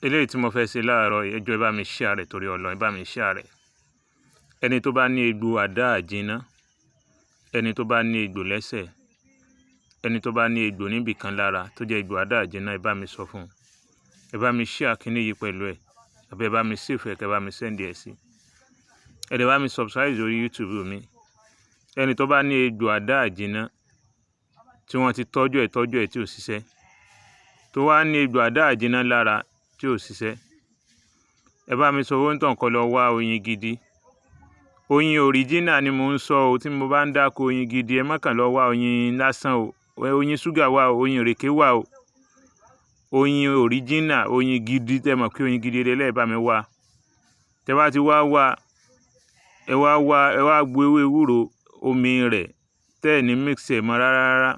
eléyìí tí mo fẹ́ ṣe láàárọ̀ yìí, ẹ jọ̀ọ́ ẹ bá mi share rẹ̀ torí Ọlọ́run, ẹ bá mi share rẹ̀. Ẹni tó bá ní egbò adajina, ẹni tó bá ní egbò lẹ́sẹ̀, ẹni tó bá ní egbò níbì kan lára tó jẹ́ egbò adajina, ẹ bá mi sọ fún un. Ẹ bá mi share kíní yìí pẹ̀lú ẹ̀, àbí ẹ bá mi save ẹ̀, kẹ́ bá mi send ẹ̀ sí. Ẹ dẹ̀ bá mi subscribe lórí YouTube mi. Ẹni tó bá ní egbò adajina tí wọ́n ti tọ́jú ẹ̀ tí ò ṣiṣẹ́, tó wá ní egbò adajina lára tí ò ṣiṣẹ́, ẹ bá mi sọ owó ń tàn kọ́ lọ wá oyin gidi. Oyin original ni mò ń sọ o, tí mo bá ń dáko oyin gidi, ẹ má kàn lọ wá oyin lásán o. Oyin ṣúgà wà o, oyin ìrèké wà o. Oyin original, oyin gidi, tẹ́ mọ̀ pé oyin gidi lélẹ̀, bá mi wá. Tẹ́ bá ti wá ẹ wá gbo ewé ewúro, omi rẹ̀ tẹ́ ẹ̀ ní mix ẹ̀ mọ́ rárá.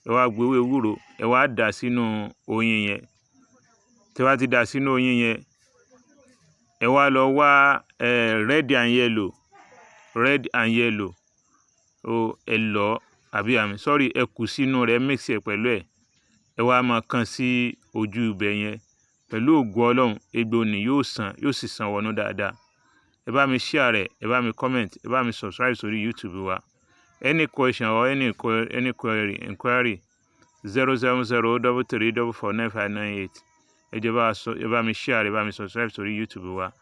Ẹ wá gbo ewé ewúro, ẹ wá dà sínú oyin yẹn. Tẹ́ bá ti dà sínú oyin yẹn, ẹ wá lọ wá red and yellow ẹ lọ ẹ kù sínú rẹ̀, mix ẹ̀ pẹ̀lú ẹ̀. Ẹ wá máa kan sí ojú ibẹ̀ yẹn. Pẹ̀lú ògo Ọlọ́run, egbò ni yóò sì san wọnú dáadáa. Ẹ bá mi share rẹ̀, ẹ bá mi comment, ẹ bá mi subscribe sórí YouTube wa. Any question or any inquiry 07033449598. Ẹ bá mi share rẹ̀, ẹ bá mi subscribe sórí YouTube wa.